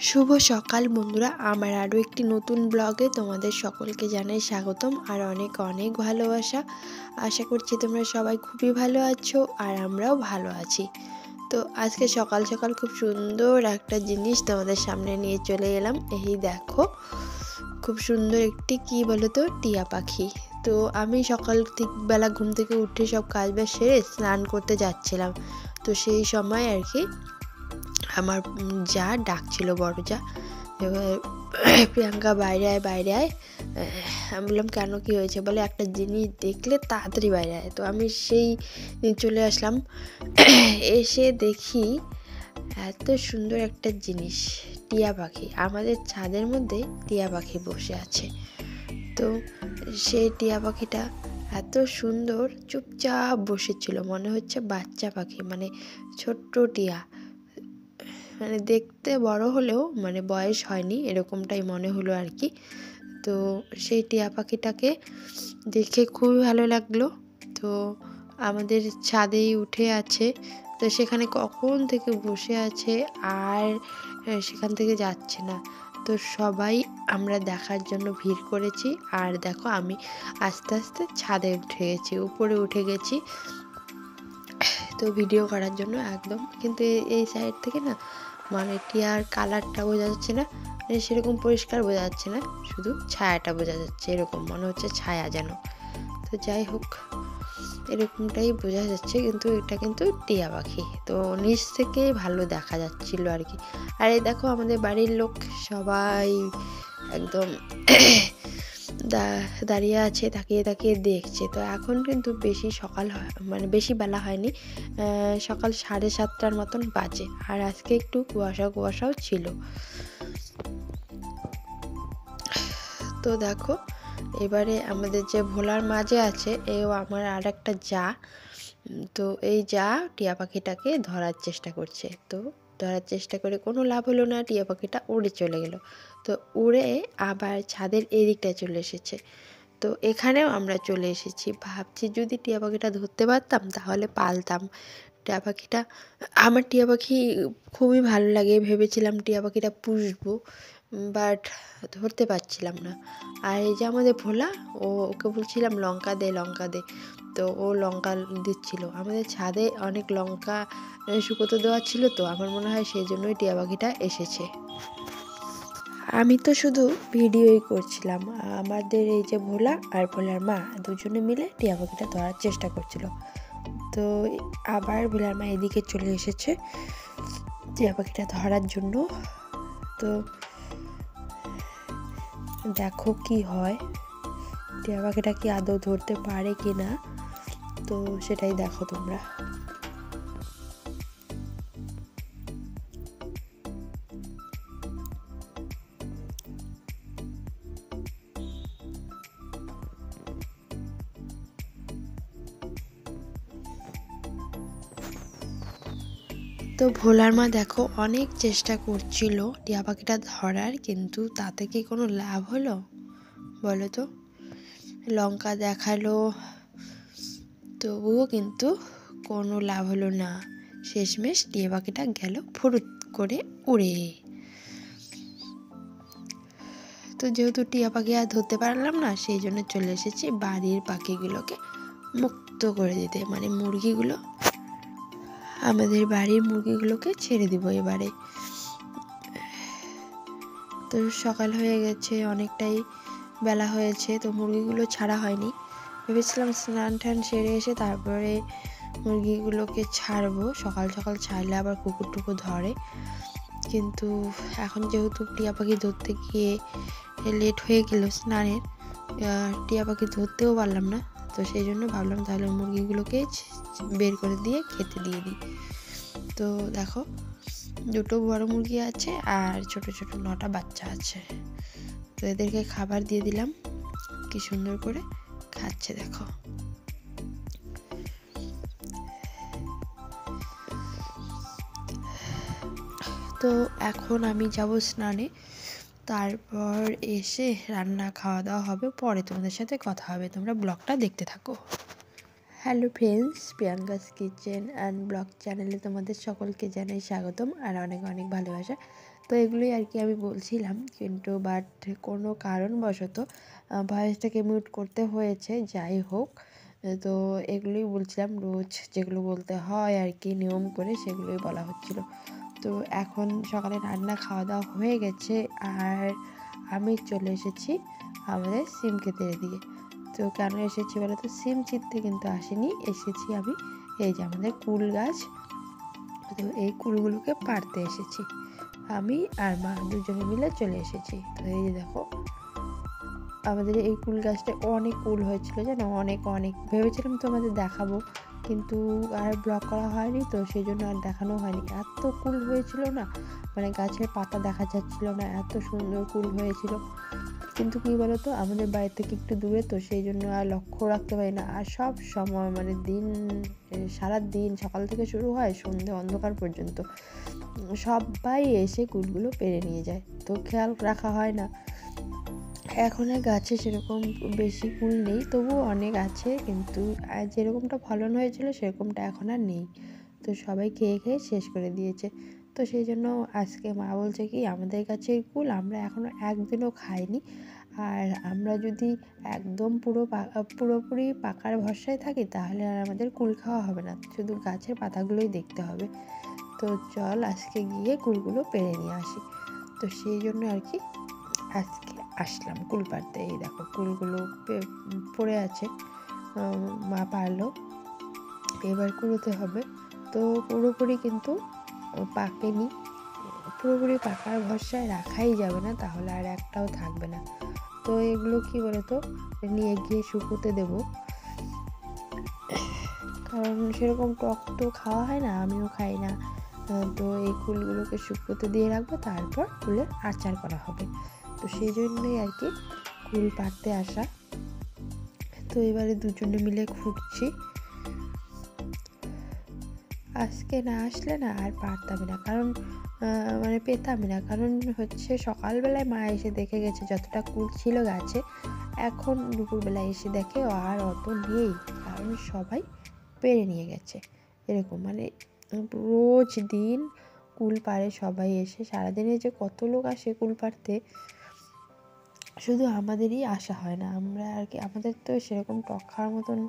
শুভ সকাল বন্ধুরা, আমার আরও একটি নতুন ব্লগে তোমাদের সকলকে জানাই স্বাগতম আর অনেক অনেক ভালোবাসা। আশা করছি তোমরা সবাই খুবই ভালো আছো আর আমরাও ভালো আছি। তো আজকে সকাল সকাল খুব সুন্দর একটা জিনিস তোমাদের সামনে নিয়ে চলে এলাম। এই দেখো, খুব সুন্দর একটি কি বলো তো, টিয়া পাখি। তো আমি সকাল বেলা ঘুম থেকে উঠে সব কাজ বাজ সেরে স্নান করতে যাচ্ছিলাম। তো সেই সময় আর কি আমার যা ডাকছিল, বড় যা, এবার প্রিয়াঙ্কা বাইরে আয় বাইরে আয়। আমি বললাম কেন, কি হয়েছে? বলে একটা জিনিস দেখলে তাড়াতাড়ি বাইরে আয়। তো আমি সেই চলে আসলাম। এসে দেখি এত সুন্দর একটা জিনিস, টিয়া পাখি। আমাদের ছাদের মধ্যে টিয়া পাখি বসে আছে। তো সেই টিয়া পাখিটা এত সুন্দর চুপচাপ বসেছিল, মনে হচ্ছে বাচ্চা পাখি, মানে ছোট্ট টিয়া, মানে দেখতে বড় হলেও মানে বয়স হয়নি এরকমটাই মনে হলো আর কি। তো সেই টিয়া পাখিটাকে দেখে খুবই ভালো লাগলো। তো আমাদের ছাদেই উঠে আছে, তো সেখানে কখন থেকে বসে আছে আর সেখান থেকে যাচ্ছে না। তো সবাই আমরা দেখার জন্য ভিড় করেছি। আর দেখো, আমি আস্তে আস্তে ছাদে উঠে গেছি, উপরে উঠে গেছি তো ভিডিও করার জন্য একদম। কিন্তু এই সাইড থেকে না, মানে টিয়ার কালারটা বোঝা যাচ্ছে না, মানে সেরকম পরিষ্কার বোঝা যাচ্ছে না, শুধু ছায়াটা বোঝা যাচ্ছে, এরকম মনে হচ্ছে ছায়া যেন। তো যাই হোক, এরকমটাই বোঝা যাচ্ছে, কিন্তু এটা কিন্তু টিয়া পাখি। তো নিচ থেকেই ভালো দেখা যাচ্ছিল আর কি। আর এই দেখো, আমাদের বাড়ির লোক সবাই একদম দাঁড়িয়ে আছে, তাকিয়ে তাকিয়ে দেখছে। তো এখন কিন্তু বেশি সকাল হয়, মানে বেশি বেলা হয়নি, সকাল 7:30টার মতন বাজে। আর আজকে একটু কুয়াশা কুয়াশাও ছিল। তো দেখো, এবারে আমাদের যে ভোলার মাঝে আছে, এও আমার আর একটা যা। তো এই যা টিয়া পাখিটাকে ধরার চেষ্টা করছে। তো ধরার চেষ্টা করে কোনো লাভ হলো না, টিয়া পাখিটা উড়ে চলে গেল। তো উড়ে আবার ছাদের এদিকটায় চলে এসেছে। তো এখানেও আমরা চলে এসেছি, ভাবছি যদি টিয়া পাখিটা ধরতে পারতাম তাহলে পালতাম। টিয়া পাখিটা, আমার টিয়া পাখি খুবই ভালো লাগে, ভেবেছিলাম টিয়া পাখিটা পুষবো, বাট ধরতে পারছিলাম না। আর এই যে আমাদের ভোলা, ওকে বলছিলাম লঙ্কা দে লঙ্কা দে, তো ও লঙ্কা দিচ্ছিল। আমাদের ছাদে অনেক লঙ্কা শুকোতে দেওয়া ছিল, তো আমার মনে হয় সেই জন্যই টিয়া পাখিটা এসেছে। আমি তো শুধু ভিডিওই করছিলাম। আমাদের এই যে ভোলা আর ভোলার মা দুজনে মিলে টিয়া পাখিটা ধরার চেষ্টা করছিল। তো আবার ভোলার মা এদিকে চলে এসেছে টিয়া পাখিটা ধরার জন্য। তো দেখো কি হয়, টিয়া পাখিটা কি আদৌ ধরতে পারে কি না, তো সেটাই দেখো তোমরা। তো ভোলার মা দেখো অনেক চেষ্টা করছিল টিয়া পাখিটা ধরার, কিন্তু তাতে কি কোনো লাভ হলো বলো তো? লঙ্কা দেখালো, তবুও কিন্তু কোনো লাভ হলো না। শেষমেশ টিয়া পাখিটা গেল ফুরুত করে উড়ে। তো যেহেতু টিয়া পাখি আর ধরতে পারলাম না, সেই জন্য চলে এসেছি বাড়ির পাখিগুলোকে মুক্ত করে দিতে, মানে মুরগিগুলো, আমাদের বাড়ির মুরগিগুলোকে ছেড়ে দিব এবারে। তো সকাল হয়ে গেছে, অনেকটাই বেলা হয়েছে, তো মুরগিগুলো ছাড়া হয়নি। ভেবেছিলাম স্নান টান সেরে এসে তারপরে মুরগিগুলোকে ছাড়বো, সকাল সকাল ছাড়লে আবার কুকুর টুকুর ধরে। কিন্তু এখন যেহেতু টিয়া পাখি ধরতে গিয়ে লেট হয়ে গেল স্নানের, টিয়া পাখি ধরতেও পারলাম না। তো সেই জন্য ভাবলাম তাহলে মুরগিগুলোকে বের করে দিয়ে খেতে দিয়ে দিই। তো দেখো, দুটো বড় মুরগি আছে আর ছোট ছোট 9টা বাচ্চা আছে। তো এদেরকে খাবার দিয়ে দিলাম, কি সুন্দর করে খাচ্ছে দেখো। তো এখন আমি যাব স্নানে, তারপর এসে রান্না খাওয়া দাওয়া হবে, পরে তোমাদের সাথে কথা হবে, তোমরা ব্লগটা দেখতে থাকো। Hello friends, Priyanka's kitchen and blog চ্যানেলে তোমাদের সকলকে জানাই স্বাগতম আর অনেক অনেক ভালোবাসা। তো এগুলোই আর কি আমি বলছিলাম, কিন্তু বাট কোনো কারণবশত ভয়েসটাকে মিউট করতে হয়েছে। যাই হোক, তো এগুলোই বলছিলাম, রোজ যেগুলো বলতে হয় আর কি নিয়ম করে সেগুলোই বলা হচ্ছিল। তো এখন সকালে রান্না খাওয়া দাওয়া হয়ে গেছে আর আমি চলে এসেছি আমাদের সিম ক্ষেতের দিকে। তো কেন এসেছি বলো তো, সিম চিনতে কিন্তু আসেনি, এসেছি আমি এই যে আমাদের কুল গাছ। তো এই কুলগুলোকে পাড়তে এসেছি, আমি আর মা দুজনে মিলে চলে এসেছি। তো এই যে দেখো, আমাদের এই কুল গাছটা অনেক কুল হয়েছিল জানো, অনেক অনেক ভেবেছিলাম তোমাদের দেখাবো, কিন্তু আর ব্লগ করা হয়নি, তো সেই জন্য আর দেখানো হয়নি। এত কুল হয়েছিল না, মানে গাছের পাতা দেখা যাচ্ছিল না, এত সুন্দর কুল হয়েছিল। কিন্তু কী বলো তো, আমাদের বাড়ি থেকে একটু দূরে, তো সেই জন্য আর লক্ষ্য রাখতে পারি না। আর সব সময় মানে দিন, সারা দিন সকাল থেকে শুরু হয় সন্ধ্যে অন্ধকার পর্যন্ত সবাই এসে কুলগুলো পেরে নিয়ে যায়, তো খেয়াল রাখা হয় না। এখন আর গাছে সেরকম বেশি কুল নেই, তবুও অনেক আছে, কিন্তু যেরকমটা ফলন হয়েছিল সেরকমটা এখন আর নেই। তো সবাই খেয়ে খেয়ে শেষ করে দিয়েছে। তো সেই জন্য আজকে মা বলছে কি, আমাদের কাছে কুল আমরা এখনও একদিনও খাইনি, আর আমরা যদি একদম পুরোপুরি পাকার ভরসায় থাকি তাহলে আর আমাদের কুল খাওয়া হবে না, শুধু গাছের পাতাগুলোই দেখতে হবে। তো চল আজকে গিয়ে কুলগুলো পেরে নিয়ে আসি। তো সেই জন্য আর কি আজকে আসলাম কুল পাড়তে। এই দেখো কুলগুলো পড়ে আছে, মা পারলো, এবার কুড়োতে হবে। তো পুরোপুরি কিন্তু পাকেনি, পুরোপুরি পাকার ভরসায় রাখাই যাবে না, তাহলে আর একটাও থাকবে না। তো এগুলো কি বলতো, নিয়ে গিয়ে শুকোতে দেব, কারণ সেরকম টক তো খাওয়া হয় না, আমিও খাই না। তো এই কুলগুলোকে শুকোতে দিয়ে রাখবো, তারপর কুলের আচার করা হবে। তো সেই জন্যই আর কি কুল পাড়তে আসা। তো এবারে দুজনে মিলে খুঁড়ছি, আজকে না আসলে না আর পারতামই না, কারণ মানে পেতামই না, কারণ হচ্ছে সকালবেলায় মা এসে দেখে গেছে যতটা কুল ছিল গাছে, এখন দুপুরবেলায় এসে দেখে আর অত নেই, কারণ সবাই পেরে নিয়ে গেছে। এরকম মানে রোজ দিন কুল পাড়ে সবাই এসে, সারাদিনে যে কত লোক আসে কুল পাড়তে, শুধু আমাদেরই আসা হয় না। আমরা আর কি, আমাদের তো সেরকম টক খাওয়ার মতন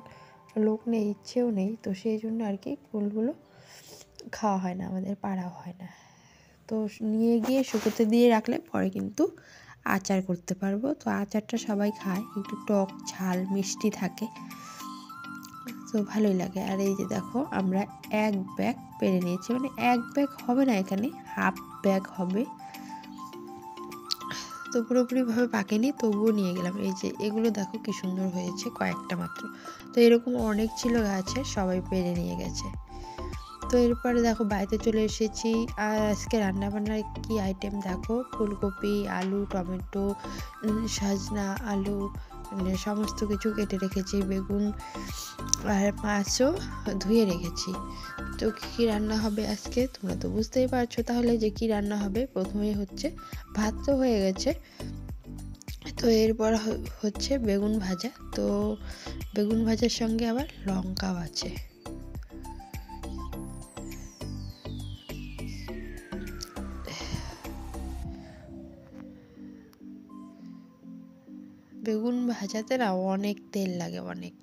লোক নেই, ইচ্ছেও নেই, তো সেই জন্য আর কি কুলগুলো খাওয়া হয় না, আমাদের পাড়াও হয় না। তো নিয়ে গিয়ে শুকোতে দিয়ে রাখলে পরে কিন্তু আচার করতে পারবো। তো আচারটা সবাই খায়, একটু টক ঝাল মিষ্টি থাকে, তো ভালোই লাগে। আর এই যে দেখো, আমরা এক ব্যাগ পেরে নিয়েছি, মানে এক ব্যাগ হবে না, এখানে হাফ ব্যাগ হবে। তো পুরোপুরিভাবে পাকেনি, তবুও নিয়ে গেলাম। এই যে এগুলো দেখো কি সুন্দর হয়েছে, কয়েকটা মাত্র। তো এরকম অনেক ছিল গাছে, সবাই পেরে নিয়ে গেছে। তো এরপরে দেখো বাড়িতে চলে এসেছি, আর আজকে রান্নাবান্নার কি আইটেম দেখো, ফুলকপি, আলু, টমেটো, সজনা, আলু, মানে সমস্ত কিছু কেটে রেখেছি, বেগুন আর মাছও ধুয়ে রেখেছি। তো কী রান্না হবে আজকে তোমরা তো বুঝতেই পারছো তাহলে যে কি রান্না হবে। প্রথমেই হচ্ছে ভাত তো হয়ে গেছে, তো এরপর হচ্ছে বেগুন ভাজা। তো বেগুন ভাজার সঙ্গে আবার লঙ্কাও আছে। বেগুন ভাজাতে না অনেক তেল লাগে, অনেক।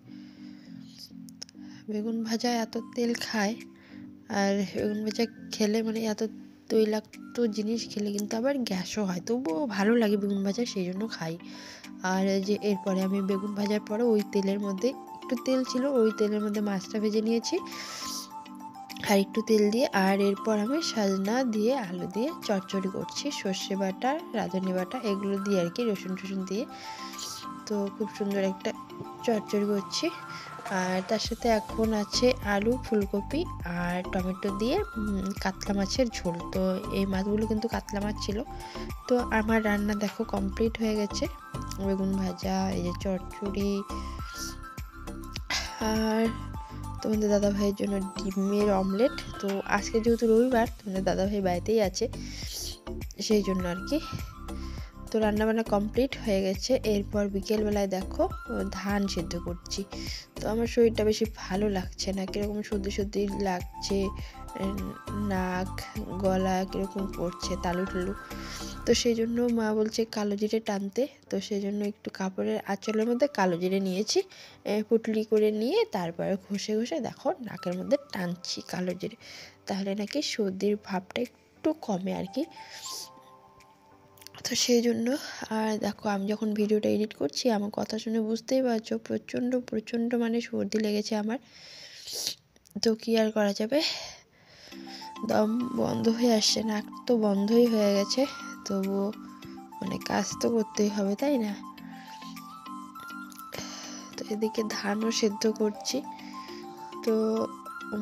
বেগুন ভাজা এত তেল খায়, আর বেগুন ভাজা খেলে মানে এত তৈলাক্ত জিনিস খেলে কিন্তু আবার গ্যাসও হয়, তবুও ভালো লাগে বেগুন ভাজা, সেই জন্য খাই। আর যে এরপরে আমি বেগুন ভাজার পরে ওই তেলের মধ্যে, একটু তেল ছিল, ওই তেলের মধ্যে মাছটা ভেজে নিয়েছি আর একটু তেল দিয়ে, আর এরপর আমি সজনা দিয়ে আলু দিয়ে চচ্চড়ি করছি, সর্ষে বাটা, রাঁধুনি বাটা এগুলো দিয়ে আর কি, রসুন টসুন দিয়ে। তো খুব সুন্দর একটা চচ্চড়ি করছি। আর তার সাথে এখন আছে আলু, ফুলকপি আর টমেটো দিয়ে কাতলা মাছের ঝোল। তো এই মাছগুলো কিন্তু কাতলা মাছ ছিল। তো আমার রান্না দেখো কমপ্লিট হয়ে গেছে, বেগুন ভাজা, এই যে চচ্চড়ি, আর তোমাদের দাদাভাইয়ের জন্য ডিমের অমলেট। তো আজকে যেহেতু রবিবার, তোমাদের দাদাভাই বাড়িতেই আছে, সেই জন্য আর কি। তো রান্নাবান্না কমপ্লিট হয়ে গেছে। এরপর বিকেলবেলায় দেখো ধান সেদ্ধ করছি। তো আমার শরীরটা বেশি ভালো লাগছে না, কীরকম সর্দি সর্দি লাগছে, নাক গলা কীরকম করছে, তালু টালু। তো সেই জন্য মা বলছে কালো জিরে টানতে। তো সেই জন্য একটু কাপড়ের আঁচলের মধ্যে কালো জিরে নিয়েছি, পুটলি করে নিয়ে তারপরে ঘষে ঘষে দেখো নাকের মধ্যে টানছি কালো জিরে, তাহলে নাকি সর্দির ভাবটা একটু কমে আর কি। তো সেই জন্য। আর দেখো আমি যখন ভিডিওটা এডিট করছি আমার কথা শুনে বুঝতেই পারছো প্রচণ্ড প্রচণ্ড মানে সর্দি লেগেছে আমার। তো কী আর করা যাবে, দম বন্ধ হয়ে আসছে, নাক তো বন্ধই হয়ে গেছে, তবুও মানে কাজ তো করতেই হবে, তাই না? তো এদিকে ধানও সেদ্ধ করছি। তো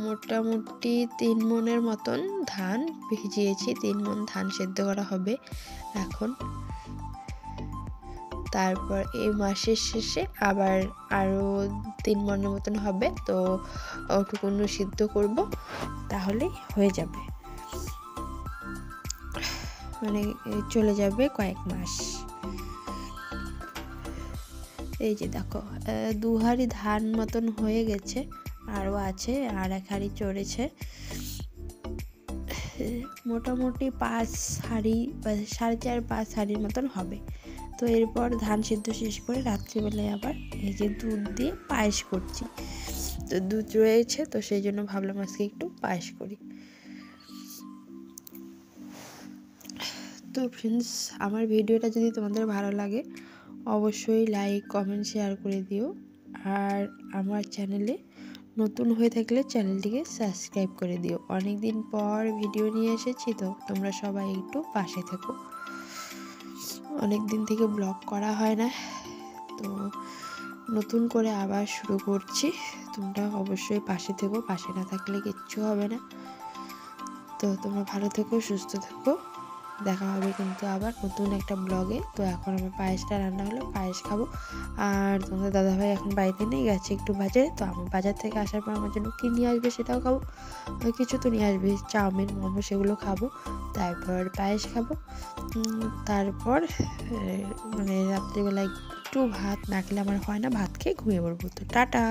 মোটামুটি 3 মণের মতন ধান ভিজিয়েছি, 3 মণ ধান সেদ্ধ করা হবে এখন। তারপর এই মাসের শেষে আবার আরও 3 মণের মতন হবে, তো ওটুকুনো সিদ্ধ করব, তাহলেই হয়ে যাবে, মানে চলে যাবে কয়েক মাস। এই যে দেখো 2 হাঁড়ি ধান মতন হয়ে গেছে, আরও আছে, আর 1 হাঁড়ি চড়েছে। মোটামুটি 5 হাঁড়ি বা 4.5-5 হাঁড়ির মতন হবে। তো এরপর ধান সিদ্ধ শেষ করে রাত্রিবেলায় আবার এই যে দুধ দিয়ে পায়েস করছি। তো দুধ রয়েছে, তো সেই জন্য ভাবলাম আজকে একটু পায়েস করি। তো ফ্রেন্ডস, আমার ভিডিওটা যদি তোমাদের ভালো লাগে অবশ্যই লাইক কমেন্ট শেয়ার করে দিও। আর আমার চ্যানেলে নতুন হয়ে থাকলে চ্যানেলটিকে সাবস্ক্রাইব করে দিও। অনেক দিন পর ভিডিও নিয়ে এসেছি, তো তোমরা সবাই একটু পাশে থেকো। অনেক দিন থেকে ব্লগ করা হয় না, তো নতুন করে আবার শুরু করছি। তোমরা অবশ্যই পাশে থেকো, পাশে না থাকলে কিচ্ছু হবে না। তো তোমরা ভালো থেকো, সুস্থ থেকো, দেখা হবে কিন্তু আবার নতুন একটা ব্লগে। তো এখন আমার পায়েসটা রান্না হলো, পায়েস খাবো। আর তোমাদের দাদাভাই এখন বাড়িতে নেই, গেছে একটু বাজারে। তো আমি বাজার থেকে আসার পর আমার জন্য কী নিয়ে আসবে সেটাও খাবো, কিছু তো নিয়ে আসবে, চাউমিন মোমো সেগুলো খাবো, তারপর পায়েস খাবো। তারপর মানে রাত্রিবেলায় একটু ভাত না খেলে আমার হয় না, ভাত খেয়ে ঘুমিয়ে পড়বো। তো টাটা।